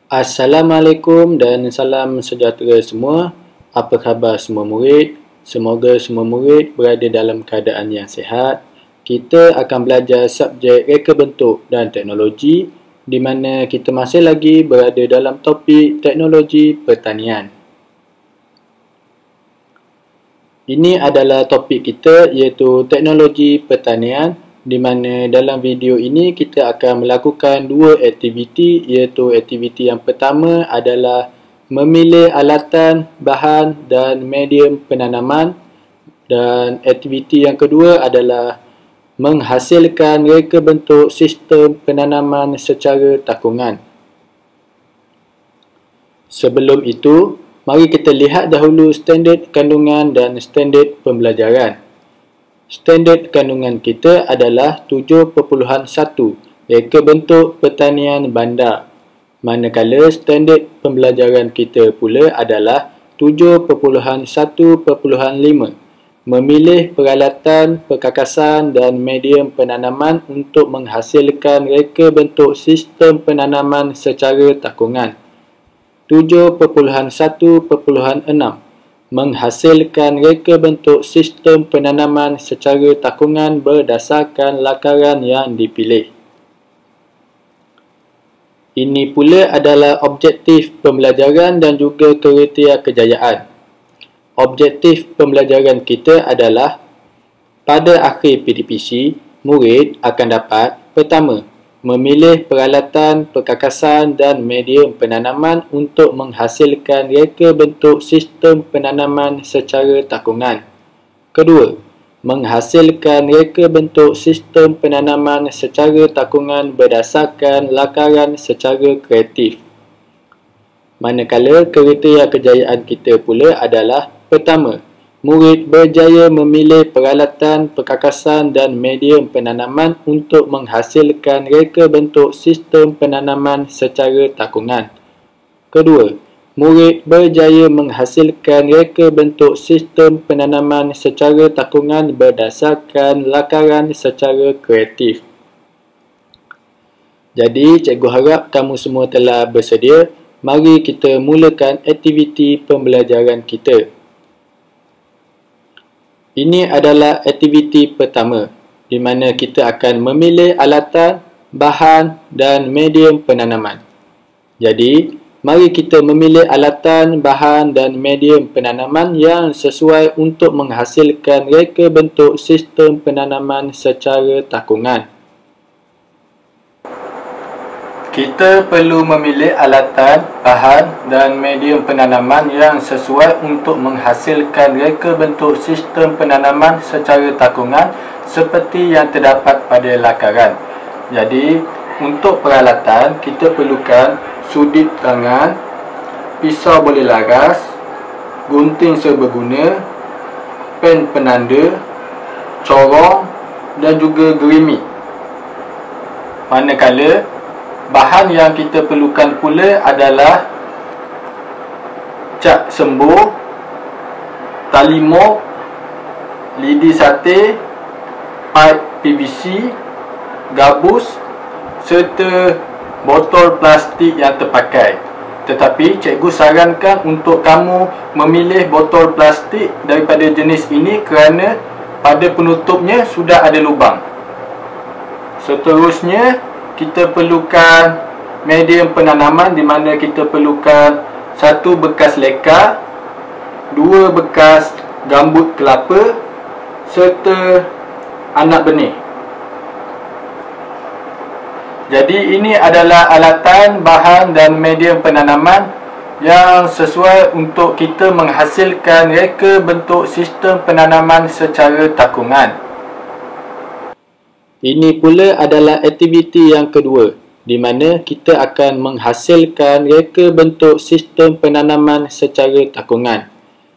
Assalamualaikum dan salam sejahtera semua. Apa khabar semua murid? Semoga semua murid berada dalam keadaan yang sihat. Kita akan belajar subjek reka bentuk dan teknologi di mana kita masih lagi berada dalam topik teknologi pertanian. Ini adalah topik kita iaitu teknologi pertanian, di mana dalam video ini kita akan melakukan dua aktiviti, iaitu aktiviti yang pertama adalah memilih alatan, bahan dan medium penanaman, dan aktiviti yang kedua adalah menghasilkan reka bentuk sistem penanaman secara takungan. Sebelum itu, mari kita lihat dahulu standard kandungan dan standard pembelajaran. Standard kandungan kita adalah 7.1 reka bentuk pertanian bandar, manakala standard pembelajaran kita pula adalah 7.1.5 memilih peralatan, perkakasan dan medium penanaman untuk menghasilkan reka bentuk sistem penanaman secara takungan. 7.1.6 menghasilkan reka bentuk sistem penanaman secara takungan berdasarkan lakaran yang dipilih. Ini pula adalah objektif pembelajaran dan juga kriteria kejayaan. Objektif pembelajaran kita adalah pada akhir PDPC, murid akan dapat pertama, memilih peralatan, perkakasan dan medium penanaman untuk menghasilkan reka bentuk sistem penanaman secara takungan. Kedua, menghasilkan reka bentuk sistem penanaman secara takungan berdasarkan lakaran secara kreatif. Manakala kriteria kejayaan kita pula adalah pertama, murid berjaya memilih peralatan, perkakasan dan medium penanaman untuk menghasilkan reka bentuk sistem penanaman secara takungan. Kedua, murid berjaya menghasilkan reka bentuk sistem penanaman secara takungan berdasarkan lakaran secara kreatif. Jadi, cikgu harap kamu semua telah bersedia. Mari kita mulakan aktiviti pembelajaran kita. Ini adalah aktiviti pertama, di mana kita akan memilih alatan, bahan dan medium penanaman. Jadi, mari kita memilih alatan, bahan dan medium penanaman yang sesuai untuk menghasilkan reka bentuk sistem penanaman secara takungan. Kita perlu memilih alatan, bahan dan medium penanaman yang sesuai untuk menghasilkan reka bentuk sistem penanaman secara takungan seperti yang terdapat pada lakaran. Jadi, untuk peralatan, kita perlukan sudut tangan, pisau boleh laras, gunting serbaguna, pen penanda, corong dan juga gerimi. Manakala bahan yang kita perlukan pula adalah cat sembur, tali mop, lidi sate, pipe PVC, gabus serta botol plastik yang terpakai. Tetapi cikgu sarankan untuk kamu memilih botol plastik daripada jenis ini kerana pada penutupnya sudah ada lubang. Seterusnya, kita perlukan medium penanaman di mana kita perlukan satu bekas leka, dua bekas gambut kelapa serta anak benih. Jadi ini adalah alatan, bahan dan medium penanaman yang sesuai untuk kita menghasilkan reka bentuk sistem penanaman secara takungan. Ini pula adalah aktiviti yang kedua, di mana kita akan menghasilkan reka bentuk sistem penanaman secara takungan.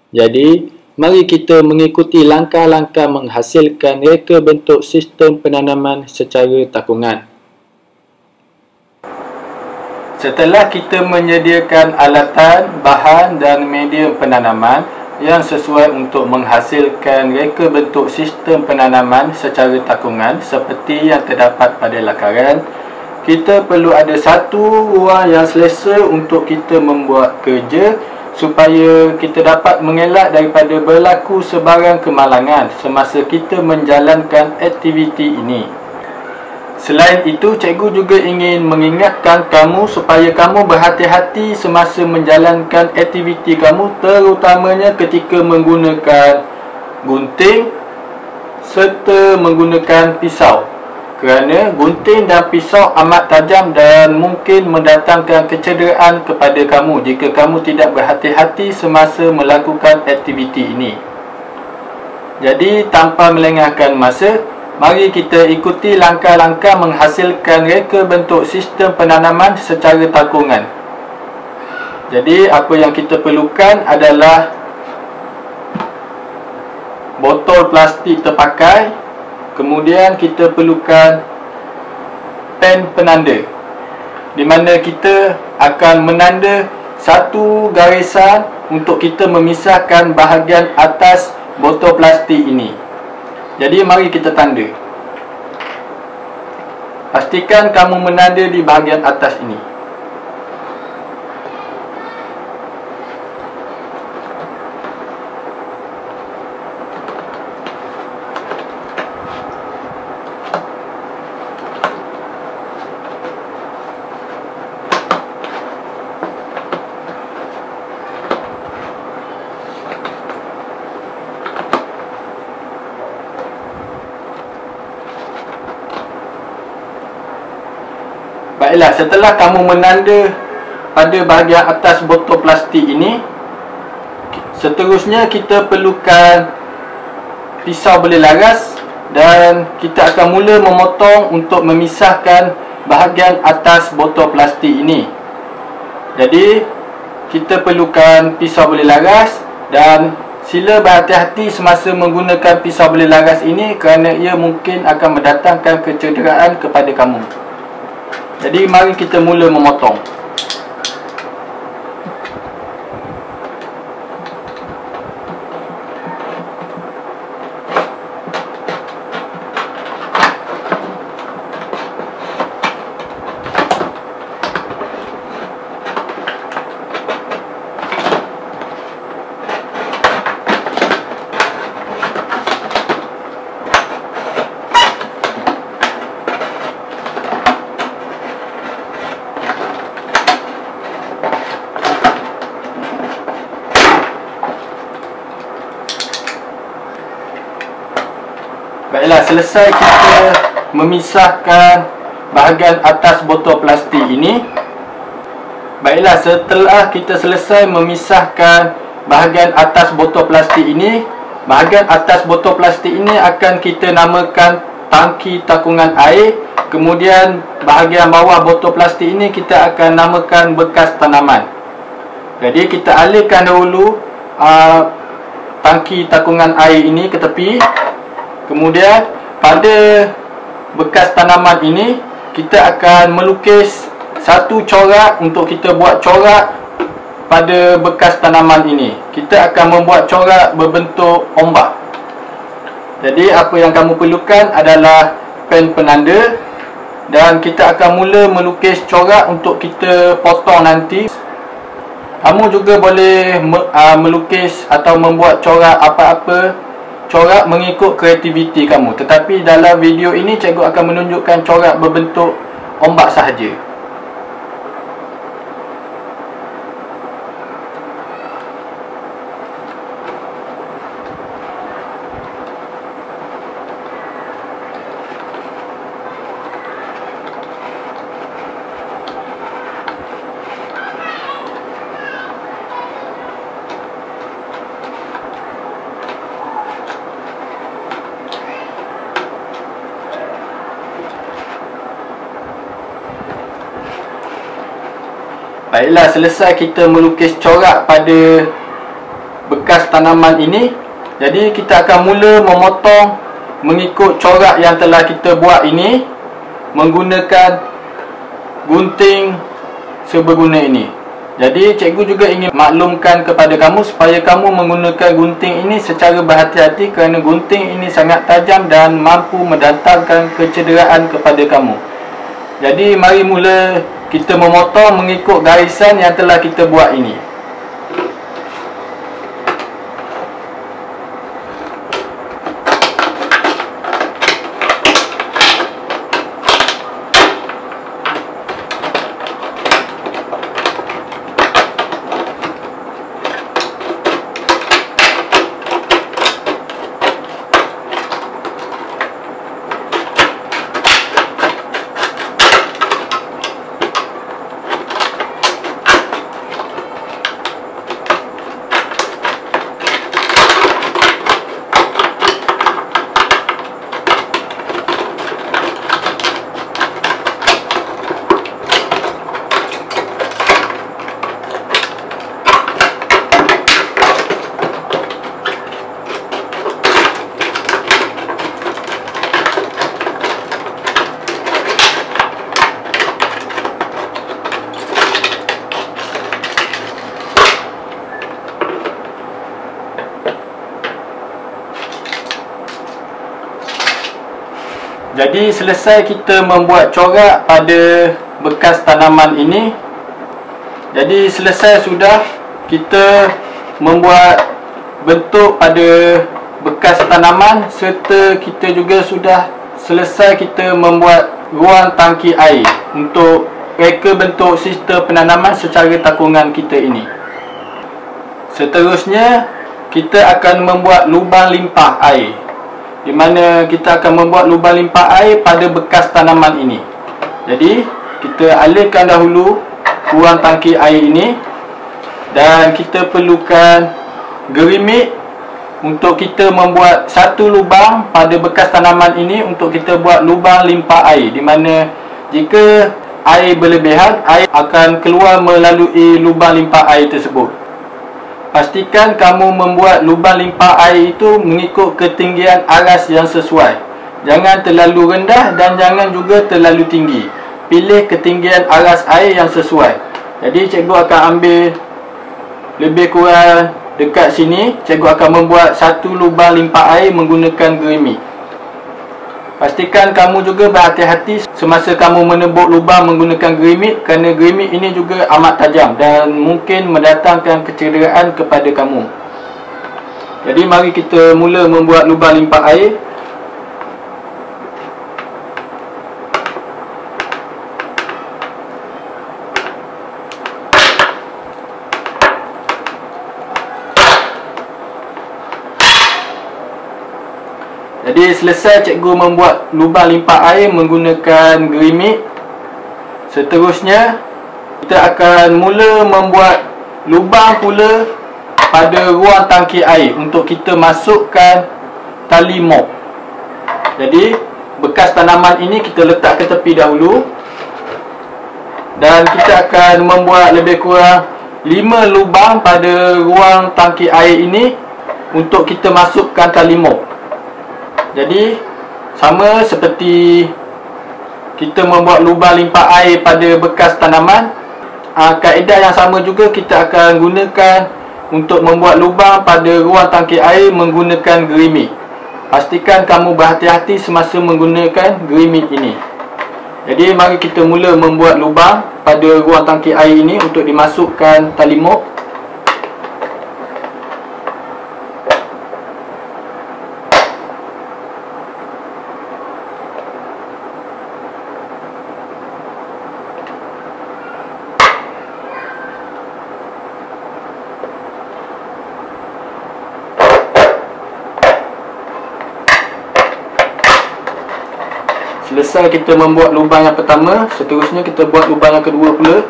Jadi, mari kita mengikuti langkah-langkah menghasilkan reka bentuk sistem penanaman secara takungan. Setelah kita menyediakan alatan, bahan dan medium penanaman yang sesuai untuk menghasilkan reka bentuk sistem penanaman secara takungan seperti yang terdapat pada lakaran, kita perlu ada satu ruang yang selesa untuk kita membuat kerja supaya kita dapat mengelak daripada berlaku sebarang kemalangan semasa kita menjalankan aktiviti ini. Selain itu, cikgu juga ingin mengingatkan kamu supaya kamu berhati-hati semasa menjalankan aktiviti kamu, terutamanya ketika menggunakan gunting serta menggunakan pisau. Kerana gunting dan pisau amat tajam dan mungkin mendatangkan kecederaan kepada kamu jika kamu tidak berhati-hati semasa melakukan aktiviti ini. Jadi, tanpa melengahkan masa, mari kita ikuti langkah-langkah menghasilkan reka bentuk sistem penanaman secara takungan. Jadi, apa yang kita perlukan adalah botol plastik terpakai. Kemudian kita perlukan pen penanda, di mana kita akan menanda satu garisan untuk kita memisahkan bahagian atas botol plastik ini. Jadi mari kita tanda. Pastikan kamu menanda di bahagian atas ini. Baiklah, setelah kamu menanda pada bahagian atas botol plastik ini, seterusnya kita perlukan pisau belah laras dan kita akan mula memotong untuk memisahkan bahagian atas botol plastik ini. Jadi, kita perlukan pisau belah laras dan sila berhati-hati semasa menggunakan pisau belah laras ini kerana ia mungkin akan mendatangkan kecederaan kepada kamu. Jadi mari kita mula memotong. Baiklah, selesai kita memisahkan bahagian atas botol plastik ini. Baiklah, setelah kita selesai memisahkan bahagian atas botol plastik ini, bahagian atas botol plastik ini akan kita namakan tangki takungan air. Kemudian bahagian bawah botol plastik ini kita akan namakan bekas tanaman. Jadi kita alihkan dahulu tangki takungan air ini ke tepi. Kemudian pada bekas tanaman ini kita akan melukis satu corak untuk kita buat corak pada bekas tanaman ini. Kita akan membuat corak berbentuk ombak. Jadi apa yang kamu perlukan adalah pen penanda dan kita akan mula melukis corak untuk kita potong nanti. Kamu juga boleh melukis atau membuat corak apa-apa corak mengikut kreativiti kamu. Tetapi dalam video ini cikgu akan menunjukkan corak berbentuk ombak sahaja. Baiklah, selesai kita melukis corak pada bekas tanaman ini. Jadi kita akan mula memotong mengikut corak yang telah kita buat ini menggunakan gunting seberguna ini. Jadi cikgu juga ingin maklumkan kepada kamu supaya kamu menggunakan gunting ini secara berhati-hati kerana gunting ini sangat tajam dan mampu mendatangkan kecederaan kepada kamu. Jadi mari mula kita memotong mengikut garisan yang telah kita buat ini. Jadi selesai kita membuat corak pada bekas tanaman ini. Jadi selesai sudah kita membuat bentuk pada bekas tanaman, serta kita juga sudah selesai kita membuat ruang tangki air untuk reka bentuk sistem penanaman secara takungan kita ini. Seterusnya kita akan membuat lubang limpah air, di mana kita akan membuat lubang limpah air pada bekas tanaman ini. Jadi kita alirkan dahulu ruang tangki air ini, dan kita perlukan gerimik untuk kita membuat satu lubang pada bekas tanaman ini untuk kita buat lubang limpah air, di mana jika air berlebihan, air akan keluar melalui lubang limpah air tersebut. Pastikan kamu membuat lubang limpah air itu mengikut ketinggian aras yang sesuai. Jangan terlalu rendah dan jangan juga terlalu tinggi. Pilih ketinggian aras air yang sesuai. Jadi cikgu akan ambil lebih kurang dekat sini. Cikgu akan membuat satu lubang limpah air menggunakan gerimik. Pastikan kamu juga berhati-hati semasa kamu menebuk lubang menggunakan gerimik, kerana gerimik ini juga amat tajam dan mungkin mendatangkan kecederaan kepada kamu. Jadi mari kita mula membuat lubang limpah air. Jadi selesai cikgu membuat lubang limpah air menggunakan gerimik. Seterusnya kita akan mula membuat lubang pula pada ruang tangki air untuk kita masukkan tali mop. Jadi bekas tanaman ini kita letak ke tepi dahulu, dan kita akan membuat lebih kurang 5 lubang pada ruang tangki air ini untuk kita masukkan tali mop. Jadi sama seperti kita membuat lubang limpah air pada bekas tanaman, kaedah yang sama juga kita akan gunakan untuk membuat lubang pada ruang tangki air menggunakan gerimik. Pastikan kamu berhati-hati semasa menggunakan gerimik ini. Jadi mari kita mula membuat lubang pada ruang tangki air ini untuk dimasukkan tali mop. Selesai kita membuat lubang yang pertama, seterusnya kita buat lubang yang kedua pula.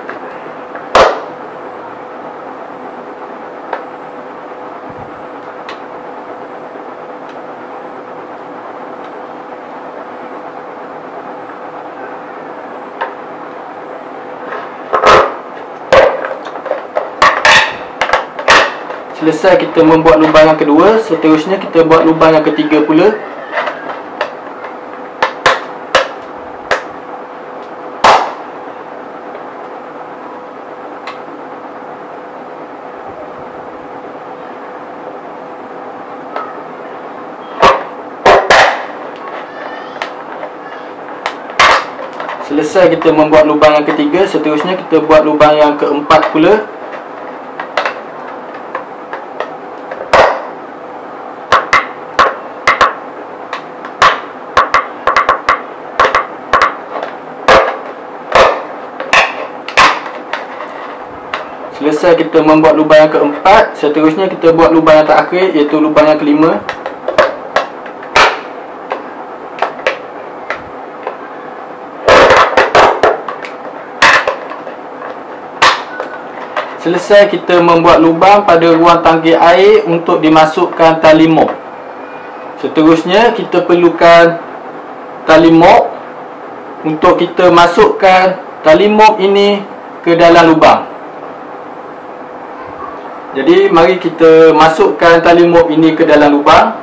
Selesai kita membuat lubang yang kedua, seterusnya kita buat lubang yang ketiga pula. Selesai kita membuat lubang yang ketiga, seterusnya kita buat lubang yang keempat pula. Selesai kita membuat lubang yang keempat, seterusnya kita buat lubang yang terakhir, iaitu lubang yang kelima. Selesai kita membuat lubang pada ruang tangki air untuk dimasukkan tali mop. Seterusnya kita perlukan tali mop untuk kita masukkan tali mop ini ke dalam lubang. Jadi mari kita masukkan tali mop ini ke dalam lubang.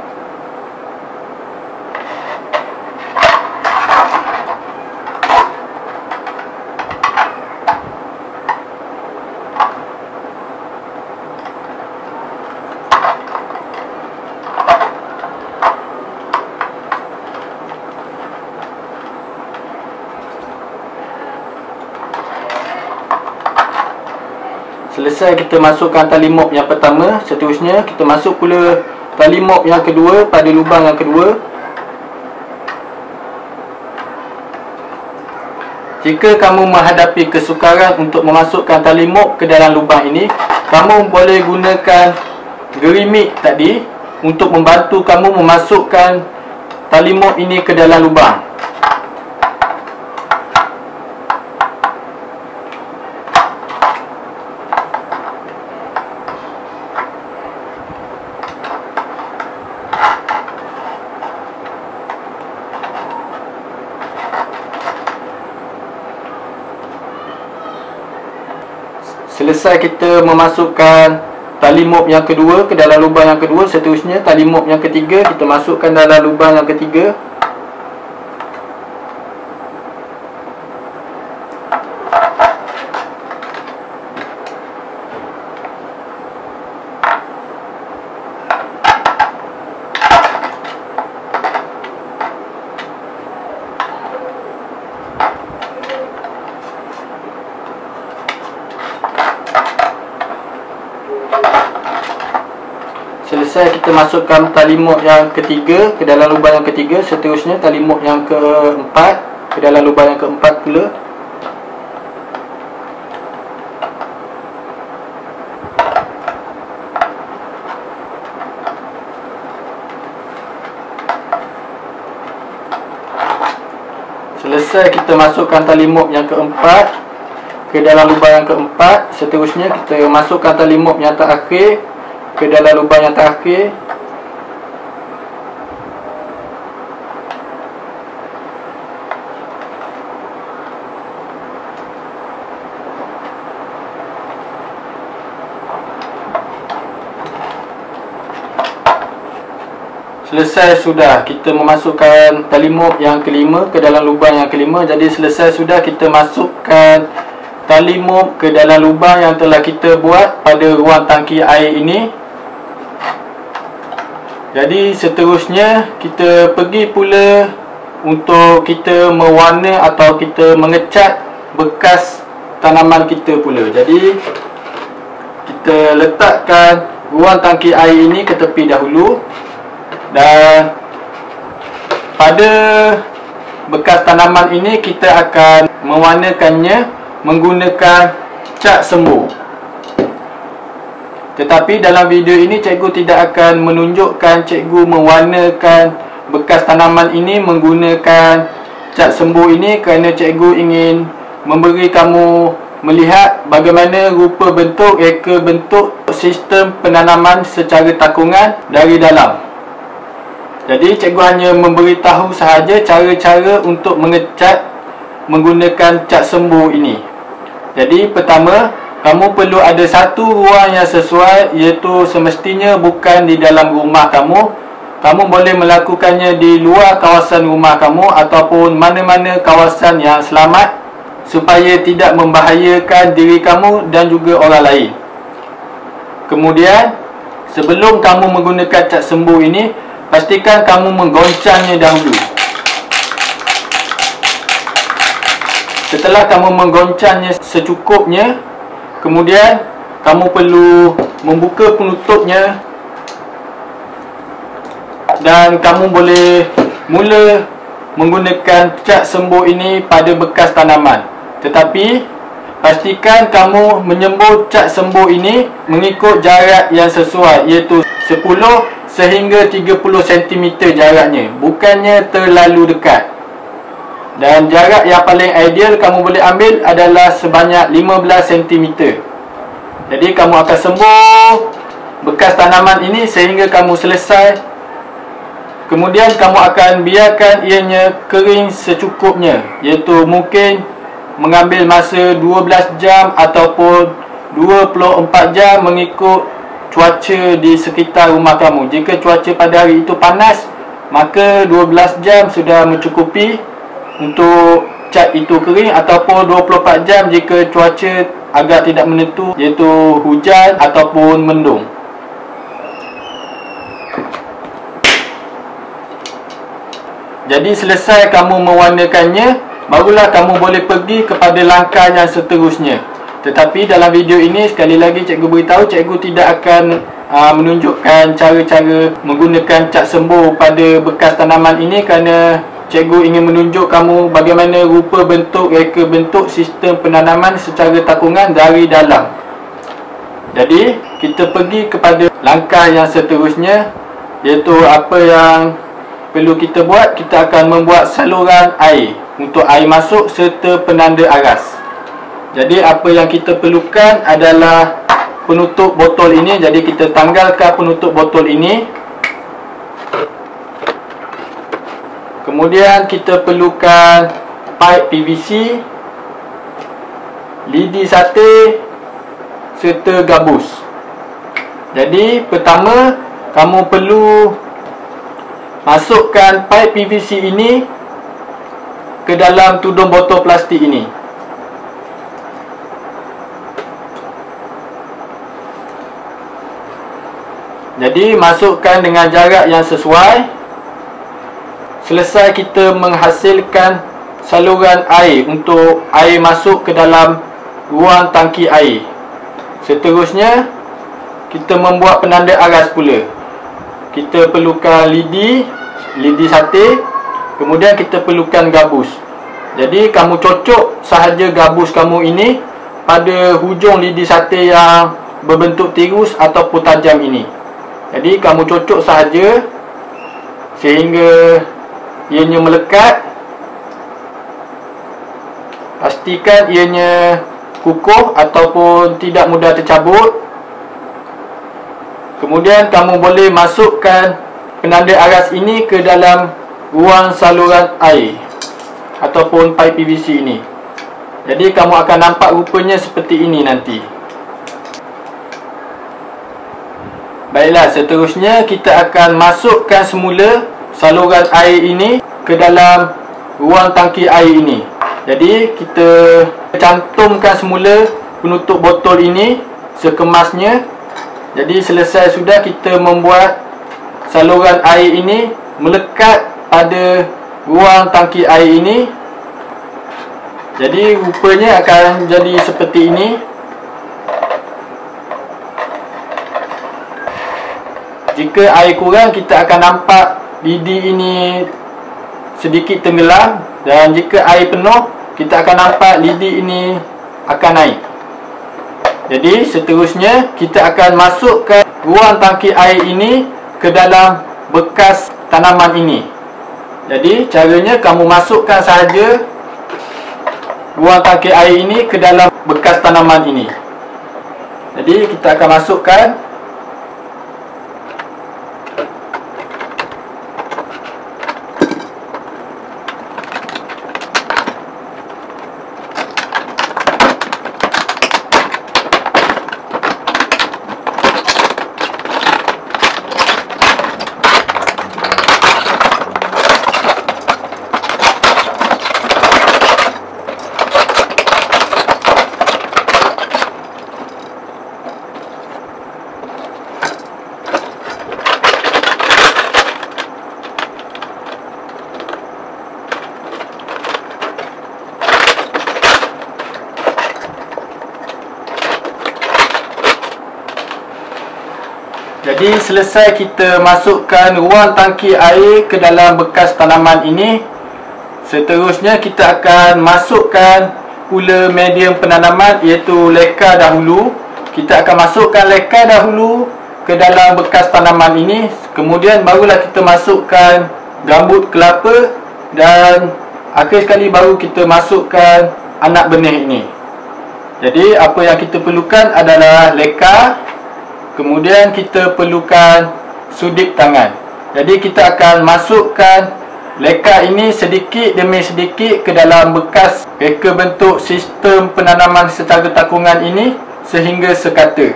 Selesai kita masukkan tali mop yang pertama, seterusnya kita masuk pula tali mop yang kedua pada lubang yang kedua. Jika kamu menghadapi kesukaran untuk memasukkan tali mop ke dalam lubang ini, kamu boleh gunakan gerimik tadi untuk membantu kamu memasukkan tali mop ini ke dalam lubang. Selesai kita memasukkan tali mop yang kedua ke dalam lubang yang kedua, seterusnya tali mop yang ketiga kita masukkan dalam lubang yang ketiga. Selesai kita masukkan tali mop yang ketiga ke dalam lubang yang ketiga, seterusnya tali mop yang keempat ke dalam lubang yang keempat pula. Selesai kita masukkan tali mop yang keempat ke dalam lubang yang keempat, seterusnya kita masukkan tali mop yang terakhir ke dalam lubang yang terakhir. Selesai sudah kita memasukkan tali mop yang kelima ke dalam lubang yang kelima. Jadi selesai sudah kita masukkan tali mop ke dalam lubang yang telah kita buat pada ruang tangki air ini. Jadi seterusnya kita pergi pula untuk kita mewarna atau kita mengecat bekas tanaman kita pula. Jadi kita letakkan ruang tangki air ini ke tepi dahulu, dan pada bekas tanaman ini kita akan mewarnakannya menggunakan cat sembuh. Tetapi dalam video ini cikgu tidak akan menunjukkan cikgu mewarnakan bekas tanaman ini menggunakan cat sembuh ini, kerana cikgu ingin memberi kamu melihat bagaimana rupa bentuk, reka bentuk sistem penanaman secara takungan dari dalam. Jadi cikgu hanya memberitahu sahaja cara-cara untuk mengecat menggunakan cat sembuh ini. Jadi pertama, kamu perlu ada satu ruang yang sesuai, iaitu semestinya bukan di dalam rumah kamu. Kamu boleh melakukannya di luar kawasan rumah kamu ataupun mana-mana kawasan yang selamat, supaya tidak membahayakan diri kamu dan juga orang lain. Kemudian, sebelum kamu menggunakan cat sembuh ini, pastikan kamu menggoncangnya dahulu. Setelah kamu menggoncangnya secukupnya, kemudian kamu perlu membuka penutupnya dan kamu boleh mula menggunakan cat sembur ini pada bekas tanaman. Tetapi pastikan kamu menyembur cat sembur ini mengikut jarak yang sesuai, iaitu 10 sehingga 30 cm jaraknya, bukannya terlalu dekat. Dan jarak yang paling ideal kamu boleh ambil adalah sebanyak 15 cm. Jadi kamu akan sembur bekas tanaman ini sehingga kamu selesai. Kemudian kamu akan biarkan ianya kering secukupnya, iaitu mungkin mengambil masa 12 jam ataupun 24 jam mengikut cuaca di sekitar rumah kamu. Jika cuaca pada hari itu panas, maka 12 jam sudah mencukupi untuk cat itu kering, ataupun 24 jam jika cuaca agak tidak menentu, iaitu hujan ataupun mendung. Jadi selesai kamu mewarnakannya, barulah kamu boleh pergi kepada langkah yang seterusnya. Tetapi dalam video ini, sekali lagi cikgu beritahu, cikgu tidak akan menunjukkan cara-cara menggunakan cat sembur pada bekas tanaman ini, kerana cikgu ingin menunjuk kamu bagaimana rupa bentuk, reka bentuk sistem penanaman secara takungan dari dalam. Jadi kita pergi kepada langkah yang seterusnya, iaitu apa yang perlu kita buat. Kita akan membuat saluran air untuk air masuk serta penanda aras. Jadi apa yang kita perlukan adalah penutup botol ini. Jadi kita tanggalkan penutup botol ini. Kemudian kita perlukan pipe PVC, lidi sate serta gabus. Jadi pertama kamu perlu masukkan pipe PVC ini ke dalam tudung botol plastik ini. Jadi masukkan dengan jarak yang sesuai. Selesai kita menghasilkan saluran air untuk air masuk ke dalam ruang tangki air. Seterusnya kita membuat penanda aras pula. Kita perlukan lidi sate, kemudian kita perlukan gabus. Jadi kamu cocok sahaja gabus kamu ini pada hujung lidi sate yang berbentuk tirus ataupun tajam ini. Jadi kamu cocok sahaja sehingga ianya melekat. Pastikan ianya kukuh ataupun tidak mudah tercabut. Kemudian kamu boleh masukkan penanda aras ini ke dalam ruang saluran air ataupun pipe PVC ini. Jadi kamu akan nampak rupanya seperti ini nanti. Baiklah, seterusnya kita akan masukkan semula saluran air ini ke dalam ruang tangki air ini. Jadi kita cantumkan semula penutup botol ini sekemasnya. Jadi selesai sudah kita membuat saluran air ini melekat pada ruang tangki air ini. Jadi rupanya akan jadi seperti ini. Jika air kurang, kita akan nampak lidi ini sedikit tenggelam. Dan jika air penuh, kita akan nampak lidi ini akan naik. Jadi seterusnya kita akan masukkan ruang tangki air ini ke dalam bekas tanaman ini. Jadi caranya kamu masukkan sahaja ruang tangki air ini ke dalam bekas tanaman ini. Jadi kita akan masukkan. Jadi selesai kita masukkan ruang tangki air ke dalam bekas tanaman ini, seterusnya kita akan masukkan pula medium penanaman iaitu leka dahulu. Kita akan masukkan leka dahulu ke dalam bekas tanaman ini, kemudian barulah kita masukkan gambut kelapa, dan akhir sekali baru kita masukkan anak benih ini. Jadi apa yang kita perlukan adalah leka, kemudian kita perlukan sudik tangan. Jadi kita akan masukkan leka ini sedikit demi sedikit ke dalam bekas reka bentuk sistem penanaman secara takungan ini sehingga sekata.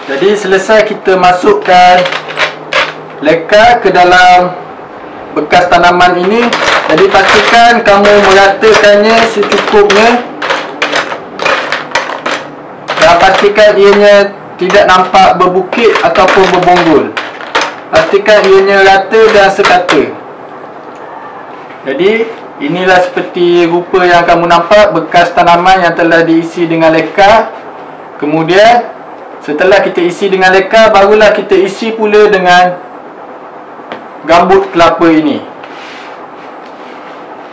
Jadi selesai kita masukkan leka ke dalam bekas tanaman ini, jadi pastikan kamu meratakannya secukupnya dan pastikan ianya tidak nampak berbukit ataupun berbonggol. Pastikan ianya rata dan sekata. Jadi inilah seperti rupa yang kamu nampak bekas tanaman yang telah diisi dengan leka. Kemudian setelah kita isi dengan leka, barulah kita isi pula dengan gambut kelapa ini.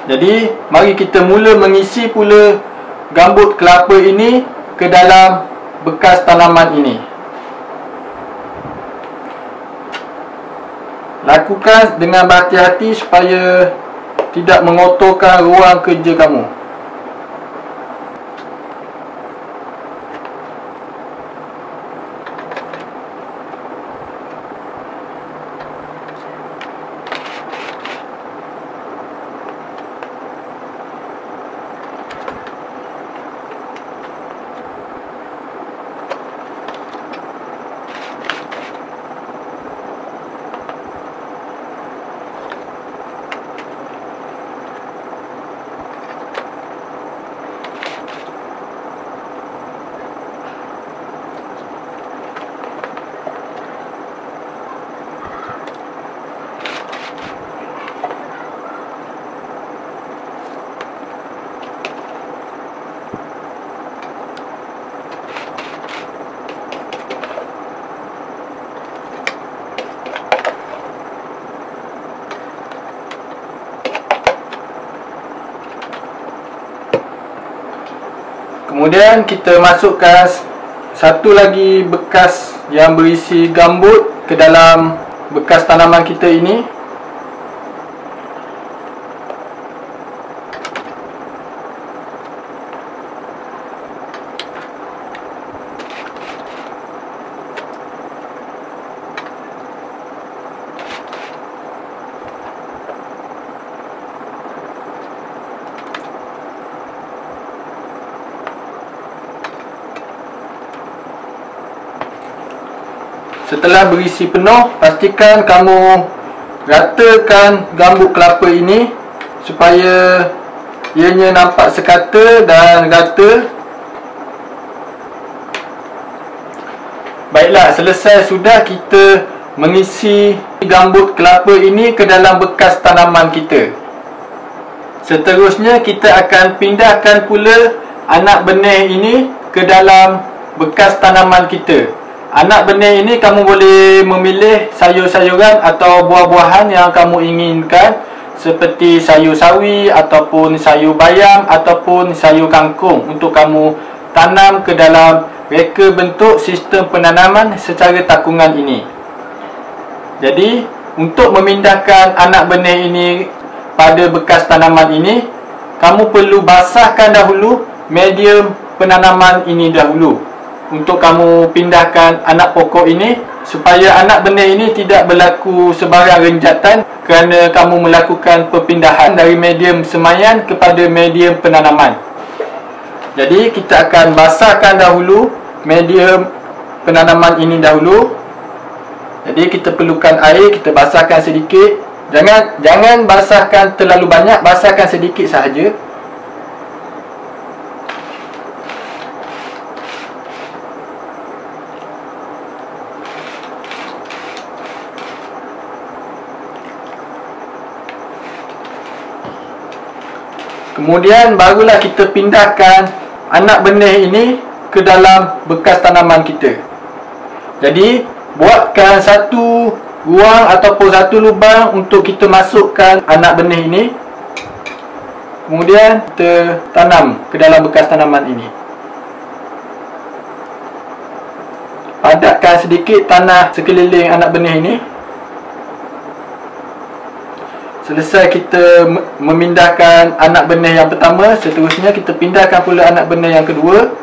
Jadi mari kita mula mengisi pula gambut kelapa ini ke dalam bekas tanaman ini. Lakukan dengan berhati-hati supaya tidak mengotorkan ruang kerja kamu. Kemudian kita masukkan satu lagi bekas yang berisi gambut ke dalam bekas tanaman kita ini. Setelah berisi penuh, pastikan kamu ratakan gambut kelapa ini supaya ianya nampak sekata dan rata. Baiklah, selesai sudah kita mengisi gambut kelapa ini ke dalam bekas tanaman kita. Seterusnya kita akan pindahkan pula anak benih ini ke dalam bekas tanaman kita. Anak benih ini kamu boleh memilih sayur-sayuran atau buah-buahan yang kamu inginkan, seperti sayur sawi ataupun sayur bayam ataupun sayur kangkung untuk kamu tanam ke dalam reka bentuk sistem penanaman secara takungan ini. Jadi untuk memindahkan anak benih ini pada bekas tanaman ini, kamu perlu basahkan dahulu medium penanaman ini dahulu. Untuk kamu pindahkan anak pokok ini, supaya anak benih ini tidak berlaku sebarang renjatan kerana kamu melakukan perpindahan dari medium semaian kepada medium penanaman. Jadi kita akan basahkan dahulu medium penanaman ini dahulu. Jadi kita perlukan air, kita basahkan sedikit. Jangan basahkan terlalu banyak, basahkan sedikit sahaja. Kemudian barulah kita pindahkan anak benih ini ke dalam bekas tanaman kita. Jadi buatkan satu ruang ataupun satu lubang untuk kita masukkan anak benih ini. Kemudian kita tanam ke dalam bekas tanaman ini. Padatkan sedikit tanah sekeliling anak benih ini. Selesai kita memindahkan anak benih yang pertama, seterusnya kita pindahkan pula anak benih yang kedua.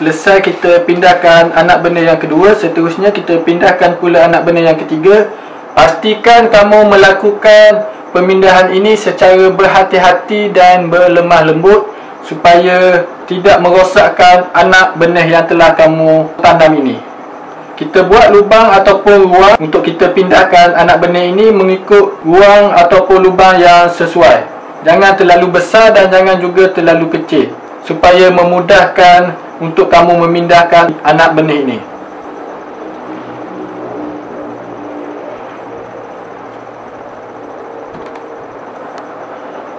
Selesai kita pindahkan anak benih yang kedua, seterusnya kita pindahkan pula anak benih yang ketiga. Pastikan kamu melakukan pemindahan ini secara berhati-hati dan berlemah lembut supaya tidak merosakkan anak benih yang telah kamu tanam ini. Kita buat lubang ataupun ruang untuk kita pindahkan anak benih ini mengikut ruang ataupun lubang yang sesuai. Jangan terlalu besar dan jangan juga terlalu kecil, supaya memudahkan untuk kamu memindahkan anak benih ini.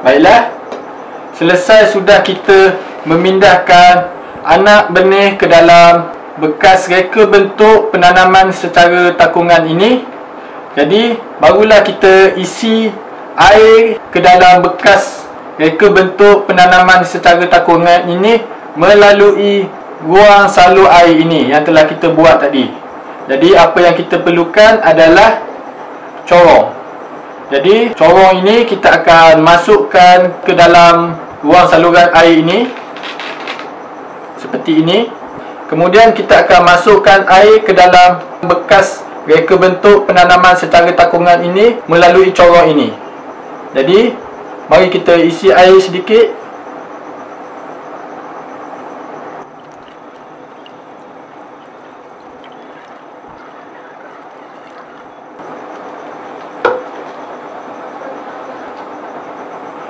Baiklah, selesai sudah kita memindahkan anak benih ke dalam bekas reka bentuk penanaman secara takungan ini. Jadi barulah kita isi air ke dalam bekas reka bentuk penanaman secara takungan ini melalui ruang salur air ini yang telah kita buat tadi. Jadi apa yang kita perlukan adalah corong. Jadi corong ini kita akan masukkan ke dalam ruang saluran air ini seperti ini. Kemudian kita akan masukkan air ke dalam bekas reka bentuk penanaman secara takungan ini melalui corong ini. Jadi mari kita isi air sedikit.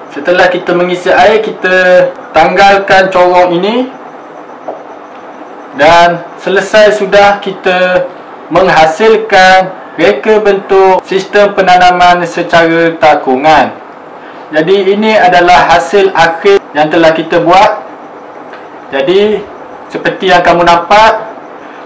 Setelah kita mengisi air, kita tanggalkan corong ini. Dan selesai sudah kita menghasilkan reka bentuk sistem penanaman secara takungan. Jadi ini adalah hasil akhir yang telah kita buat. Jadi seperti yang kamu nampak,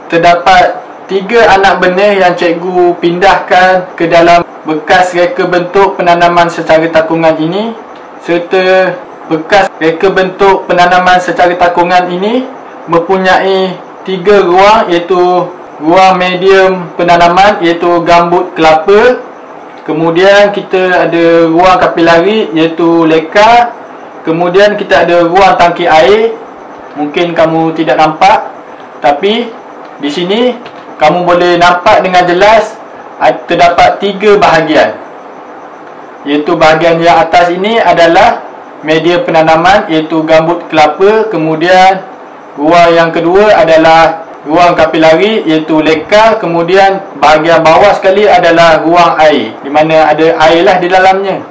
terdapat 3 anak benih yang cikgu pindahkan ke dalam bekas reka bentuk penanaman secara takungan ini. Serta bekas reka bentuk penanaman secara takungan ini mempunyai 3 ruang, iaitu ruang medium penanaman iaitu gambut kelapa. Kemudian kita ada ruang kapilari iaitu leka. Kemudian kita ada ruang tangki air. Mungkin kamu tidak nampak, tapi di sini kamu boleh nampak dengan jelas terdapat 3 bahagian. Iaitu bahagian yang atas ini adalah media penanaman iaitu gambut kelapa. Kemudian ruang yang kedua adalah ruang kapilari iaitu leka. Kemudian bahagian bawah sekali adalah ruang air, di mana ada air lah di dalamnya.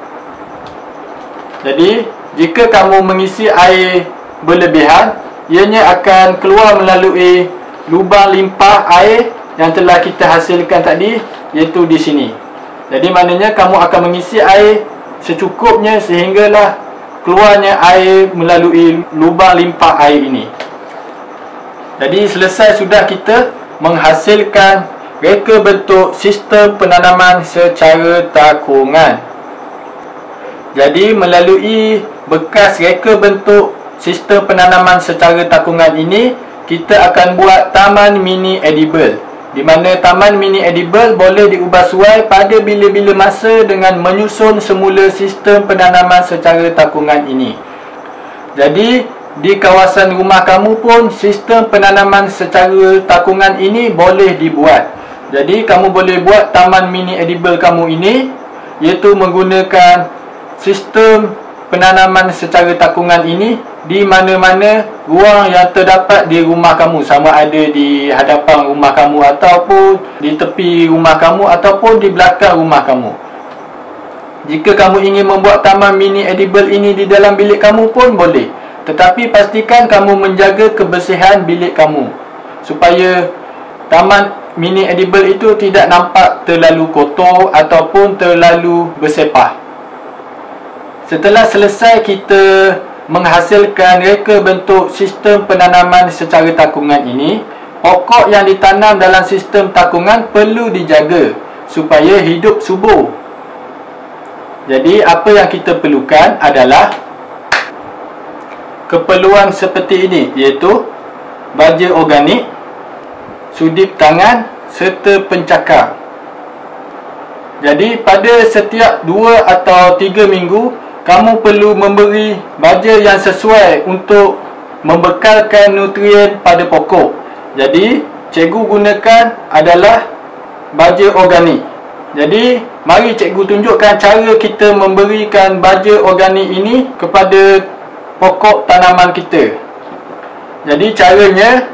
Jadi jika kamu mengisi air berlebihan, ianya akan keluar melalui lubang limpah air yang telah kita hasilkan tadi, iaitu di sini. Jadi maknanya kamu akan mengisi air secukupnya sehinggalah keluarnya air melalui lubang limpah air ini. Jadi selesai sudah kita menghasilkan reka bentuk sistem penanaman secara takungan. Jadi melalui bekas reka bentuk sistem penanaman secara takungan ini, kita akan buat taman mini edible. di mana taman mini edible boleh diubah suai pada bila-bila masa dengan menyusun semula sistem penanaman secara takungan ini. Jadi, di kawasan rumah kamu pun sistem penanaman secara takungan ini boleh dibuat. Jadi, kamu boleh buat taman mini edible kamu ini, iaitu menggunakan sistem penanaman secara takungan ini di mana-mana ruang yang terdapat di rumah kamu, sama ada di hadapan rumah kamu ataupun di tepi rumah kamu ataupun di belakang rumah kamu. Jika kamu ingin membuat taman mini edible ini di dalam bilik kamu pun boleh, tetapi pastikan kamu menjaga kebersihan bilik kamu supaya taman mini edible itu tidak nampak terlalu kotor ataupun terlalu bersepah. Setelah selesai kita menghasilkan reka bentuk sistem penanaman secara takungan ini, pokok yang ditanam dalam sistem takungan perlu dijaga supaya hidup subur. Jadi, apa yang kita perlukan adalah keperluan seperti ini, iaitu baja organik, sudip tangan serta pencakar. Jadi, pada setiap 2 atau 3 minggu, kamu perlu memberi baja yang sesuai untuk membekalkan nutrien pada pokok. Jadi, cikgu gunakan adalah baja organik. Jadi, mari cikgu tunjukkan cara kita memberikan baja organik ini kepada pokok tanaman kita. Jadi, caranya,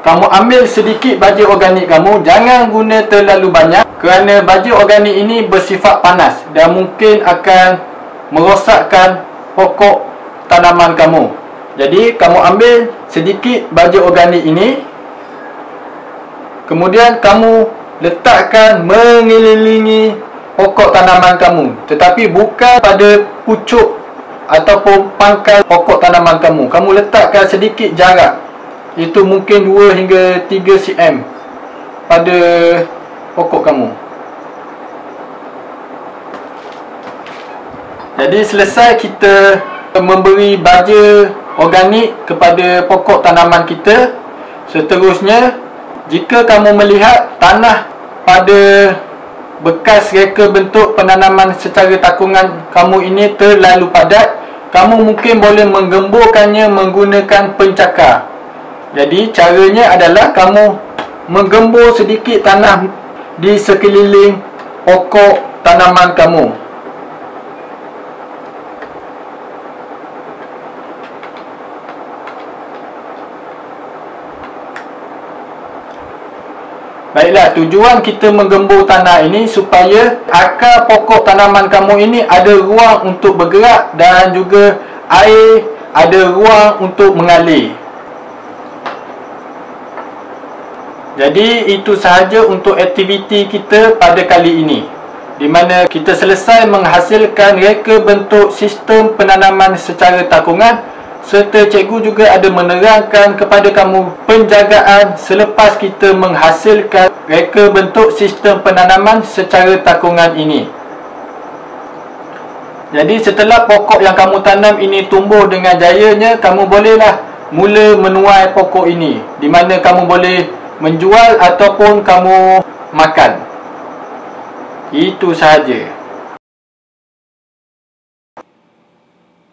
kamu ambil sedikit baja organik kamu, jangan guna terlalu banyak kerana baja organik ini bersifat panas dan mungkin akan merosakkan pokok tanaman kamu. Jadi, kamu ambil sedikit baja organik ini, kemudian kamu letakkan mengelilingi pokok tanaman kamu, tetapi bukan pada pucuk ataupun pangkal pokok tanaman kamu. Kamu letakkan sedikit jarak, itu mungkin 2 hingga 3 cm pada pokok kamu. Jadi, selesai kita memberi baja organik kepada pokok tanaman kita, seterusnya, jika kamu melihat tanah pada bekas reka bentuk penanaman secara takungan kamu ini terlalu padat, kamu mungkin boleh menggemburkannya menggunakan pencakar. Jadi, caranya adalah kamu menggembur sedikit tanah di sekeliling pokok tanaman kamu. Baiklah, tujuan kita menggembur tanah ini supaya akar pokok tanaman kamu ini ada ruang untuk bergerak dan juga air ada ruang untuk mengalir. Jadi, itu sahaja untuk aktiviti kita pada kali ini, di mana kita selesai menghasilkan reka bentuk sistem penanaman secara takungan, serta cikgu juga ada menerangkan kepada kamu penjagaan selepas kita menghasilkan reka bentuk sistem penanaman secara takungan ini. Jadi, setelah pokok yang kamu tanam ini tumbuh dengan jayanya, kamu bolehlah mula menuai pokok ini, di mana kamu boleh menjual ataupun kamu makan. Itu sahaja.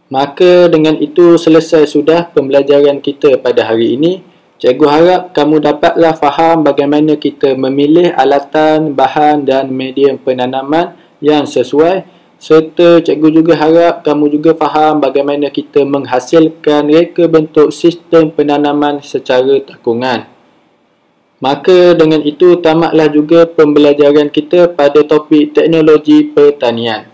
Maka dengan itu selesai sudah pembelajaran kita pada hari ini. Cikgu harap kamu dapatlah faham bagaimana kita memilih alatan, bahan dan medium penanaman yang sesuai, serta cikgu juga harap kamu juga faham bagaimana kita menghasilkan reka bentuk sistem penanaman secara takungan. Maka dengan itu tamatlah juga pembelajaran kita pada topik teknologi pertanian.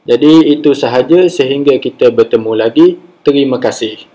Jadi itu sahaja, sehingga kita bertemu lagi. Terima kasih.